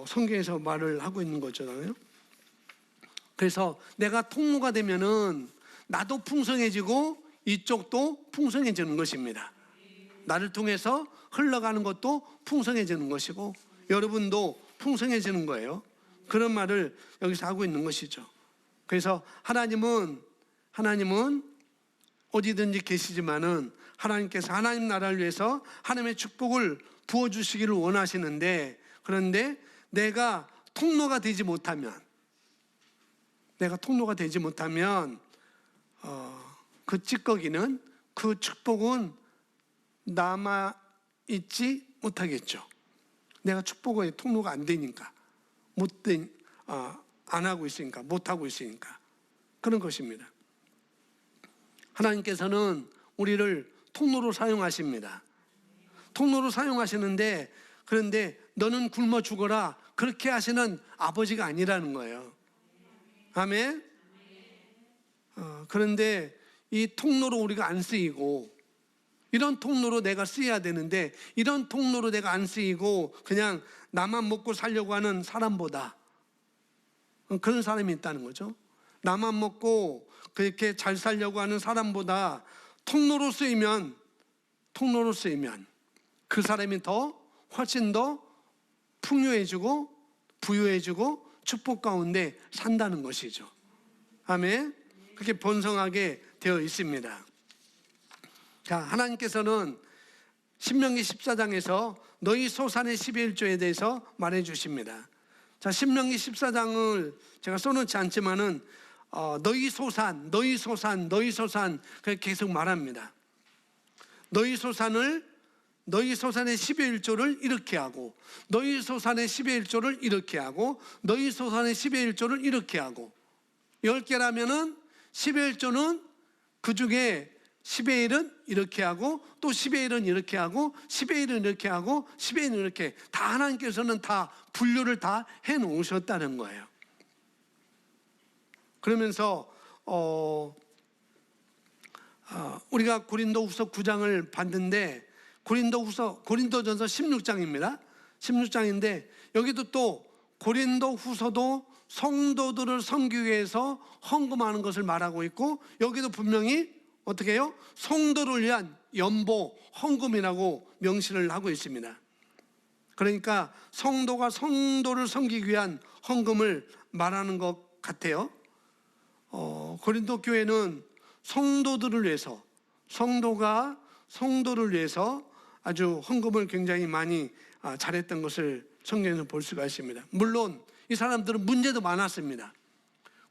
성경에서 말을 하고 있는 거잖아요. 그래서 내가 통로가 되면은 나도 풍성해지고 이쪽도 풍성해지는 것입니다. 나를 통해서 흘러가는 것도 풍성해지는 것이고 여러분도 풍성해지는 거예요. 그런 말을 여기서 하고 있는 것이죠. 그래서 하나님은 어디든지 계시지만은 하나님께서 하나님 나라를 위해서 하나님의 축복을 부어주시기를 원하시는데, 그런데 내가 통로가 되지 못하면 그 찌꺼기는, 그 축복은 남아있지 못하겠죠. 내가 축복의 통로가 안 되니까, 안 하고 있으니까, 못하고 있으니까. 그런 것입니다. 하나님께서는 우리를 통로로 사용하십니다. 통로로 사용하시는데, 그런데 너는 굶어 죽어라 그렇게 하시는 아버지가 아니라는 거예요. 아멘. 그런데 이 통로로 우리가 안 쓰이고, 이런 통로로 내가 쓰여야 되는데, 이런 통로로 내가 안 쓰이고 그냥 나만 먹고 살려고 하는 사람보다, 그런 사람이 있다는 거죠. 나만 먹고 그렇게 잘 살려고 하는 사람보다 통로로 쓰이면 그 사람이 훨씬 더 풍요해지고 부유해지고 축복 가운데 산다는 것이죠. 아멘. 그렇게 번성하게 되어 있습니다. 자, 하나님께서는 신명기 14장에서 너희 소산의 11조에 대해서 말해 주십니다. 자, 신명기 14장을 제가 써놓지 않지만은 너희 소산 그렇게 계속 말합니다. 너희 소산의 11조를 이렇게 하고, 너희 소산의 11조를 이렇게 하고, 너희 소산의 11조를 이렇게 하고, 10개라면은 11조는 그 중에 10의 1은 이렇게 하고, 또 10의 1은 이렇게 하고, 10의 1은 이렇게 하고, 10의 1은 이렇게, 다 하나님께서는 다 분류를 다 해 놓으셨다는 거예요. 그러면서 우리가 고린도후서 9장을 봤는데, 고린도전서 16장입니다. 16장인데 여기도 또 고린도후서도 성도들을 섬기기 위해서 헌금하는 것을 말하고 있고, 여기도 분명히 어떻게 해요? 성도를 위한 연보 헌금이라고 명시를 하고 있습니다. 그러니까 성도가 성도를 섬기기 위한 헌금을 말하는 것 같아요. 고린도 교회는 성도들을 위해서, 성도가 성도를 위해서 아주 헌금을 굉장히 많이 잘했던 것을 성경에서 볼 수가 있습니다. 물론 이 사람들은 문제도 많았습니다.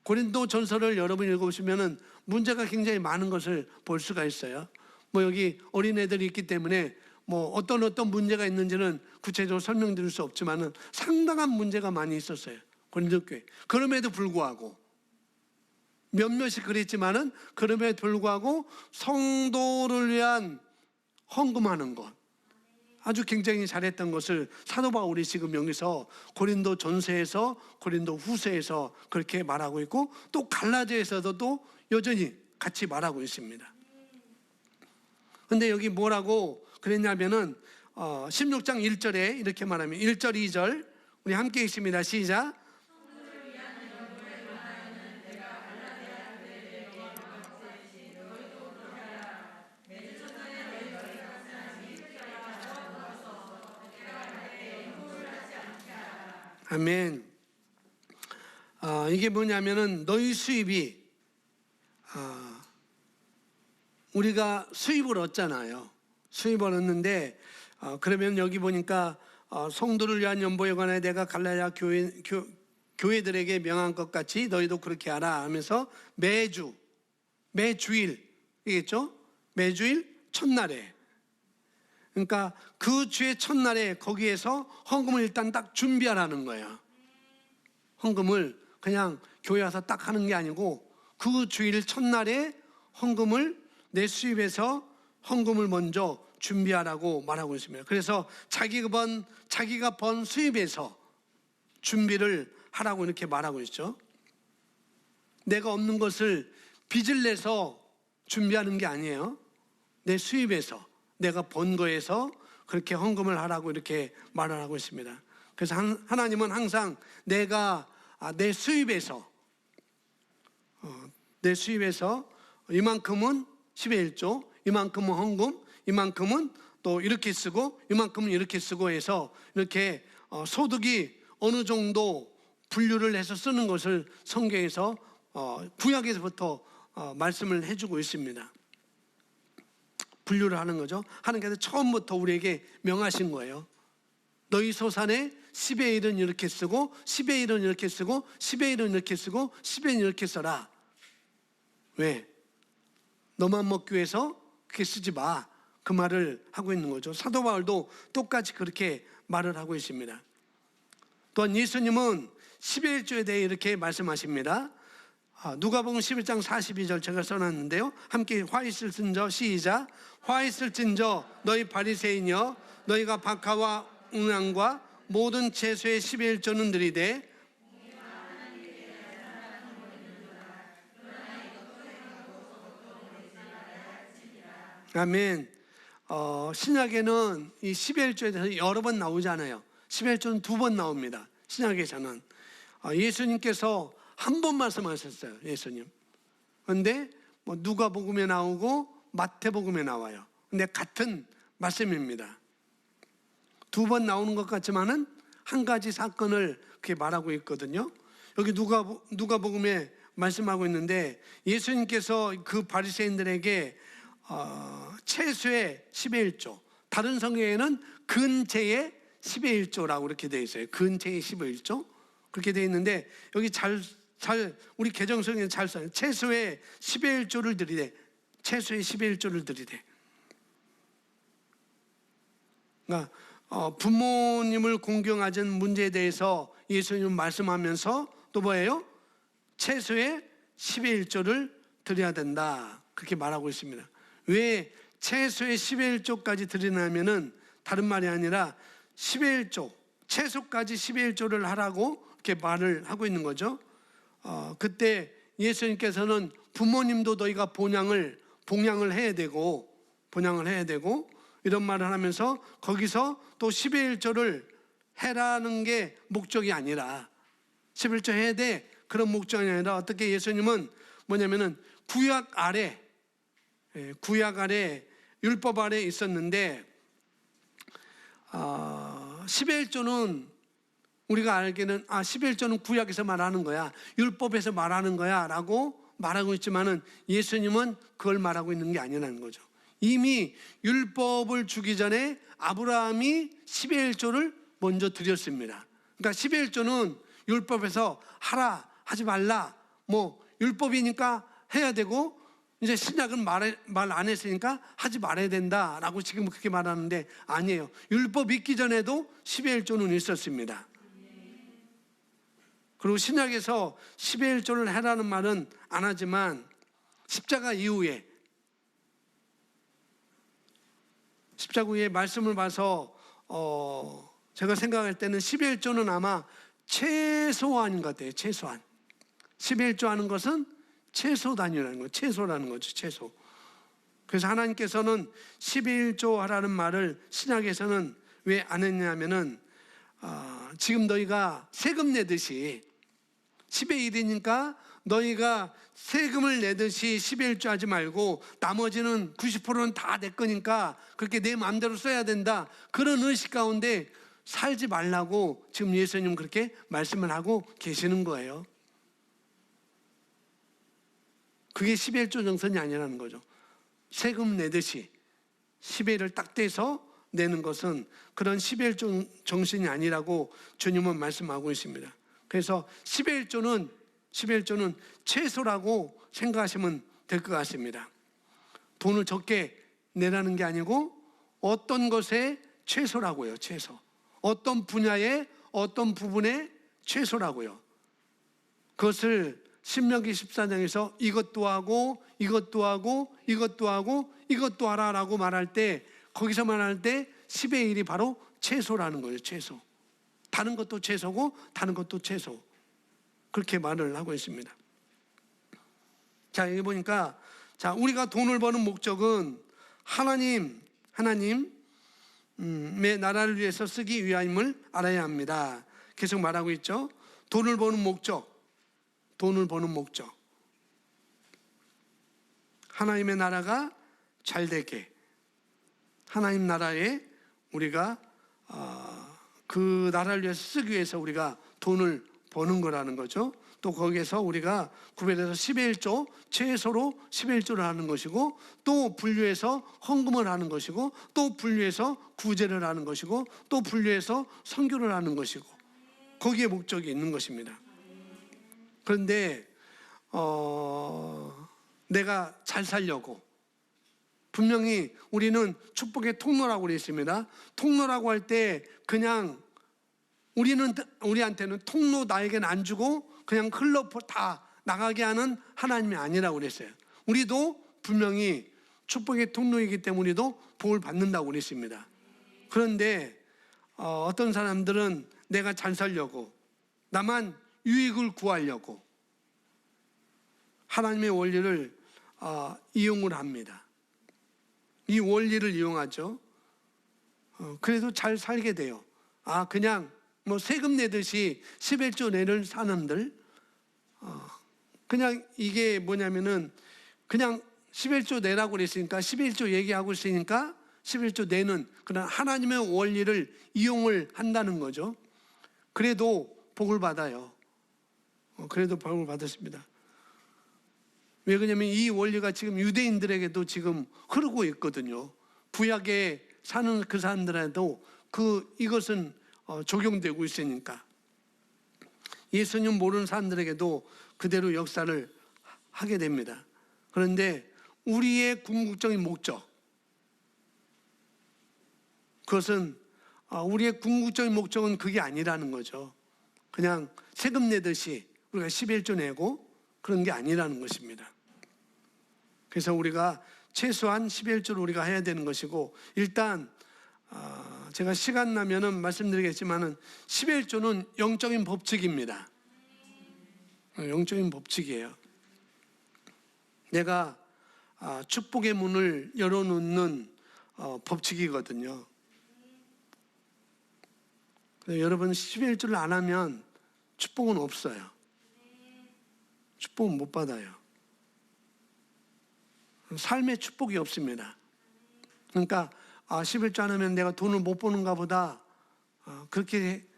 고린도 전서를 여러분 읽어보시면 문제가 굉장히 많은 것을 볼 수가 있어요. 여기 어린애들이 있기 때문에 어떤 문제가 있는지는 구체적으로 설명드릴 수 없지만 상당한 문제가 많이 있었어요, 고린도 교회. 그럼에도 불구하고, 몇몇이 그랬지만은 그럼에도 불구하고 성도를 위한 헌금하는 것, 아주 굉장히 잘했던 것을 사도 바울이 지금 여기서 고린도 전서에서 고린도 후서에서 그렇게 말하고 있고, 또 갈라디아에서도 또 여전히 같이 말하고 있습니다. 근데 여기 뭐라고 그랬냐면은 16장 1절에 이렇게 말하면, 1절 2절 우리 함께 읽습니다. 시작. 아멘. 이게 뭐냐면은 너희 수입이, 우리가 수입을 얻잖아요. 수입을 얻는데 그러면 여기 보니까 성도를 위한 연보에 관하여 내가 갈라디아 교회들에게 명한 것 같이 너희도 그렇게 하라 하면서 매주일이겠죠? 매주일 첫날에, 그러니까 그 주의 첫날에 거기에서 헌금을 일단 딱 준비하라는 거예요. 헌금을 그냥 교회 와서 딱 하는 게 아니고 그 주일 첫날에 헌금을, 내 수입에서 헌금을 먼저 준비하라고 말하고 있습니다. 그래서 자기가 번 수입에서 준비를 하라고 이렇게 말하고 있죠. 내가 없는 것을 빚을 내서 준비하는 게 아니에요. 내 수입에서, 내가 번 거에서 그렇게 헌금을 하라고 이렇게 말을 하고 있습니다. 그래서 하나님은 항상 내가 내 수입에서 내 수입에서 이만큼은 10의 1조, 이만큼은 헌금, 이만큼은 또 이렇게 쓰고 이만큼은 이렇게 쓰고 해서 이렇게 소득이 어느 정도 분류를 해서 쓰는 것을 성경에서 구약에서부터 말씀을 해주고 있습니다. 분류를 하는 거죠. 하나님께서 처음부터 우리에게 명하신 거예요. 너희 소산에 10의 1은 이렇게 쓰고 10의 1은 이렇게 쓰고 10의 1은 이렇게 쓰고 10의 1은 이렇게 써라. 왜? 너만 먹기 위해서 그렇게 쓰지 마. 그 말을 하고 있는 거죠. 사도 바울도 똑같이 그렇게 말을 하고 있습니다. 또한 예수님은 10의 1조에 대해 이렇게 말씀하십니다. 누가복음 11장 42절 제가 써놨는데요. 함께 화 있을진저 시작. 화 있을진저 너희 바리새인이여 너희가 박하와 웅랑과 모든 채소의 10의 1조는 들이되 아멘. 신약에는 이 10의 1조에 대해서 여러 번 나오잖아요. 10의 1조는 2번 나옵니다. 신약에서는 예수님께서 한 번 말씀하셨어요. 예수님. 그런데 누가복음에 나오고 마태복음에 나와요. 근데 같은 말씀입니다. 2번 나오는 것 같지만은 한 가지 사건을 그렇게 말하고 있거든요. 여기 누가복음에 말씀하고 있는데 예수님께서 그 바리새인들에게 채소의 10의 1조, 다른 성경에는 근체의 10의 1조라고 이렇게 되어 있어요. 근체의 10의 1조 그렇게 되어 있는데 여기 우리 개정성에는 잘 써요. 채소의 10의 1조를 드리되, 채소의 10의 1조를 드리되. 그러니까 부모님을 공경하는 문제에 대해서 예수님은 말씀하면서 또 뭐예요? 채소의 10의 1조를 드려야 된다. 그렇게 말하고 있습니다. 왜 채소의 10의 1조까지 드리냐면은 다른 말이 아니라 10의 1조, 채소까지 10의 1조를 하라고 이렇게 말을 하고 있는 거죠. 그때 예수님께서는 부모님도 너희가 봉양을 해야 되고 이런 말을 하면서 거기서 또 10의 1조를 해라는 게 목적이 아니라 11조 해야 돼 그런 목적이 아니라 어떻게 예수님은 뭐냐면은 구약 아래 율법 아래 있었는데 10의 1조는 우리가 알기는 10의 1조는 구약에서 말하는 거야, 율법에서 말하는 거야 라고 말하고 있지만은 예수님은 그걸 말하고 있는 게 아니라는 거죠. 이미 율법을 주기 전에 아브라함이 10의 1조를 먼저 드렸습니다. 그러니까 10의 1조는 율법에서 하라 하지 말라 율법이니까 해야 되고 이제 신약은 말 안 했으니까 하지 말아야 된다라고 지금 그렇게 말하는데 아니에요. 율법 있기 전에도 10의 1조는 있었습니다. 그리고 신약에서 10의 1조를 해라는 말은 안 하지만 십자가 이후에 말씀을 봐서 제가 생각할 때는 10의 1조는 아마 최소한인 것 같아요. 최소한 10의 1조 하는 것은 최소 단위라는 거예요. 최소라는 거죠. 최소. 그래서 하나님께서는 10의 1조 하라는 말을 신약에서는 왜 안 했냐면은 지금 너희가 세금 내듯이 10의 1이니까 너희가 세금을 내듯이 10의 1조 하지 말고 나머지는 90%는 다 내 거니까 그렇게 내 마음대로 써야 된다. 그런 의식 가운데 살지 말라고 지금 예수님 그렇게 말씀을 하고 계시는 거예요. 그게 10의 1조 정선이 아니라는 거죠. 세금 내듯이 10의 1을 딱 떼서 내는 것은 그런 10의 1조 정신이 아니라고 주님은 말씀하고 있습니다. 그래서 10의 1조는 최소라고 생각하시면 될 것 같습니다. 돈을 적게 내라는 게 아니고 어떤 것의 최소라고요. 최소. 어떤 분야의 어떤 부분의 최소라고요. 그것을 신명기 14장에서 이것도 하고 이것도 하고 이것도 하고 이것도 하라라고 말할 때 거기서 말할 때 10의 1이 바로 최소라는 거예요. 최소. 다른 것도 최소고 다른 것도 최소. 그렇게 말을 하고 있습니다. 자, 여기 보니까 우리가 돈을 버는 목적은 하나님의 나라를 위해서 쓰기 위함을 알아야 합니다. 계속 말하고 있죠. 돈을 버는 목적. 하나님의 나라가 잘 되게, 하나님 나라에 우리가 그 나라를 위해서 쓰기 위해서 우리가 돈을 버는 거라는 거죠. 또 거기에서 우리가 구별해서 11조, 최소로 11조를 하는 것이고, 또 분류해서 헌금을 하는 것이고, 또 분류해서 구제를 하는 것이고, 또 분류해서 선교를 하는 것이고, 거기에 목적이 있는 것입니다. 그런데 내가 잘 살려고, 분명히 우리는 축복의 통로라고 그랬습니다. 통로라고 할 때 그냥 우리한테는 통로 나에게는 안 주고 그냥 흘러 다 나가게 하는 하나님이 아니라고 그랬어요. 우리도 분명히 축복의 통로이기 때문에 우리도 복을 받는다고 그랬습니다. 그런데 어떤 사람들은 내가 잘 살려고, 나만 유익을 구하려고 하나님의 원리를 이용을 합니다. 이 원리를 이용하죠. 그래도 잘 살게 돼요. 그냥 뭐 세금 내듯이 11조 내는 사람들, 그냥 이게 뭐냐면은 그냥 11조 내라고 그랬으니까 11조 얘기하고 있으니까 11조 내는 그런 하나님의 원리를 이용을 한다는 거죠. 그래도 복을 받아요. 그래도 복을 받았습니다. 왜 그러냐면 이 원리가 지금 유대인들에게도 지금 흐르고 있거든요. 구약에 사는 그 사람들에도 이것은 적용되고 있으니까 예수님 모르는 사람들에게도 그대로 역사를 하게 됩니다. 그런데 우리의 궁극적인 목적, 그것은 우리의 궁극적인 목적은 그게 아니라는 거죠. 그냥 세금 내듯이 우리가 11조 내고 그런 게 아니라는 것입니다. 그래서 우리가 최소한 11조를 우리가 해야 되는 것이고, 일단 제가 시간 나면은 말씀드리겠지만은 11조는 영적인 법칙입니다. 영적인 법칙이에요. 내가 축복의 문을 열어놓는 법칙이거든요. 여러분 11조를 안 하면 축복은 없어요. 축복은 못 받아요. 삶의 축복이 없습니다. 그러니까 11조 안 하면 내가 돈을 못 버는가 보다, 그렇게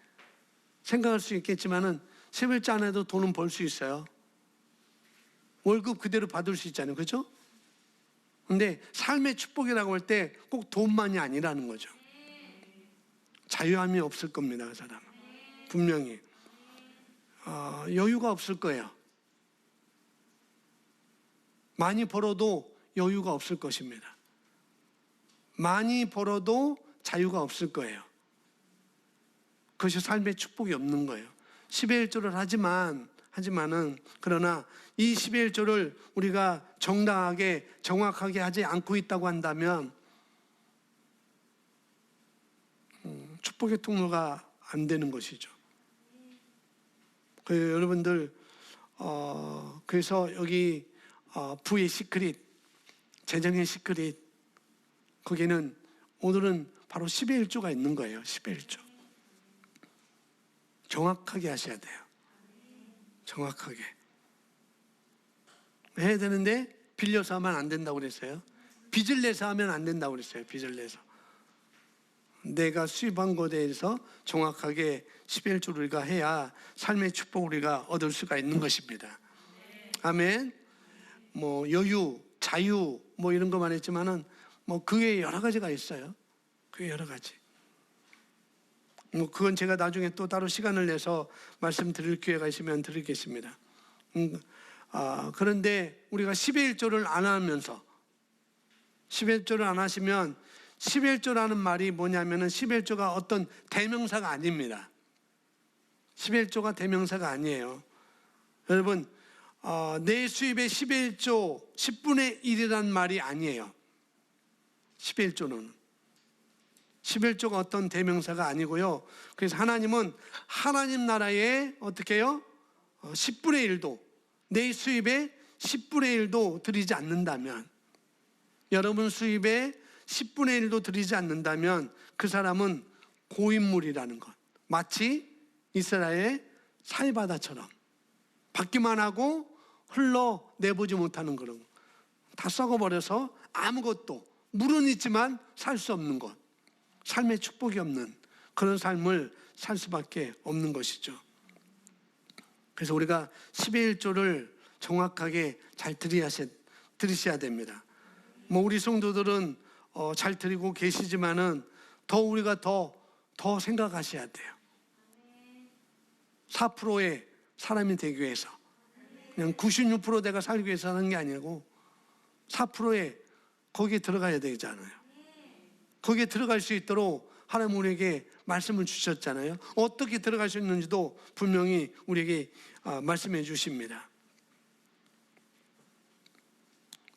생각할 수 있겠지만은 11조 안 해도 돈은 벌 수 있어요. 월급 그대로 받을 수 있잖아요. 그렇죠? 근데 삶의 축복이라고 할 때 꼭 돈만이 아니라는 거죠. 자유함이 없을 겁니다. 그 사람은 분명히 여유가 없을 거예요. 많이 벌어도 여유가 없을 것입니다. 많이 벌어도 자유가 없을 거예요. 그것이 삶의 축복이 없는 거예요. 11조를 하지만은 그러나 이 11조를 우리가 정당하게 정확하게 하지 않고 있다고 한다면 축복의 통로가 안 되는 것이죠. 여러분들 그래서 여기 부의 시크릿, 재정의 시크릿, 거기는 오늘은 바로 11조가 있는 거예요. 11조. 정확하게 하셔야 돼요. 정확하게 해야 되는데 빌려서 하면 안 된다고 그랬어요. 빚을 내서 하면 안 된다고 그랬어요. 빚을 내서. 내가 수입한 것에 대해서 정확하게 11조를 우리가 해야 삶의 축복을 우리가 얻을 수가 있는 것입니다. 아멘. 뭐 여유, 자유 뭐 이런 것만 했지만은 뭐 그게 여러 가지가 있어요. 그게 여러 가지. 뭐 그건 제가 나중에 또 따로 시간을 내서 말씀드릴 기회가 있으면 드리겠습니다. 그런데 우리가 11조를 안 하면서 11조를 안 하시면 11조라는 말이 뭐냐면은 11조가 어떤 대명사가 아닙니다. 11조가 대명사가 아니에요. 여러분 내 수입의 11조 10분의 1이라는 말이 아니에요. 11조는 11조가 어떤 대명사가 아니고요. 그래서 하나님은 하나님 나라에 어떻게 해요? 10분의 1도 내 수입의 10분의 1도 드리지 않는다면, 여러분 수입의 10분의 1도 드리지 않는다면 그 사람은 고인물이라는 것. 마치 이스라엘의 사이바다처럼 받기만 하고 흘러 내보지 못하는 그런 것. 다 썩어버려서 아무것도, 물은 있지만 살 수 없는 것, 삶의 축복이 없는 그런 삶을 살 수밖에 없는 것이죠. 그래서 우리가 12일 조를 정확하게 잘 들으셔야 됩니다. 뭐 우리 성도들은 잘 드리고 계시지만은 우리가 더 생각하셔야 돼요. 4%의 사람이 되기 위해서, 그냥 96% 내가 살기 위해서 하는 게 아니고 4%에 거기에 들어가야 되잖아요. 거기에 들어갈 수 있도록 하나님 우리에게 말씀을 주셨잖아요. 어떻게 들어갈 수 있는지도 분명히 우리에게 말씀해 주십니다.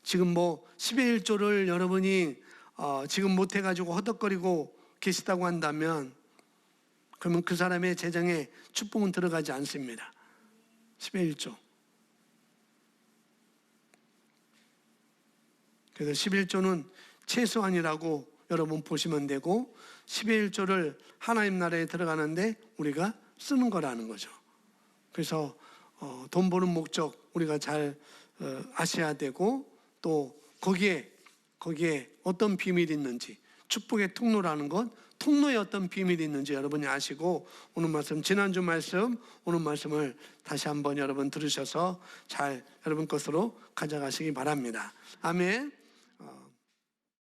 지금 뭐 11조를 여러분이 지금 못해가지고 허덕거리고 계시다고 한다면, 그러면 그 사람의 재정에 축복은 들어가지 않습니다. 11조. 그래서 11조는 최소한이라고 여러분 보시면 되고, 11조를 하나님 나라에 들어가는데 우리가 쓰는 거라는 거죠. 그래서 돈 버는 목적 우리가 잘 아셔야 되고, 또 거기에 어떤 비밀이 있는지, 축복의 통로라는 것, 통로에 어떤 비밀이 있는지 여러분이 아시고, 오늘 말씀, 지난주 말씀, 오늘 말씀을 다시 한번 여러분 들으셔서 잘 여러분 것으로 가져가시기 바랍니다. 아멘.